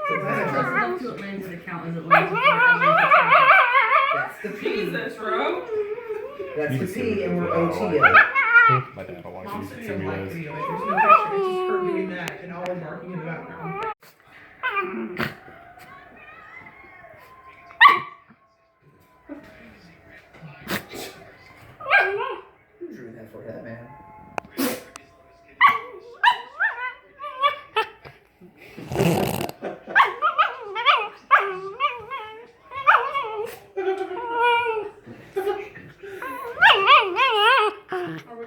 Let's do Atlantic account as Atlantic account. That's the P. Jesus, bro. That's the P, and we're OTO. My dad will watch Mom these sent and me a send me like those. video. Like, there's no picture. It's just her doing that and all barking in the background. Who drew that for that man? Are we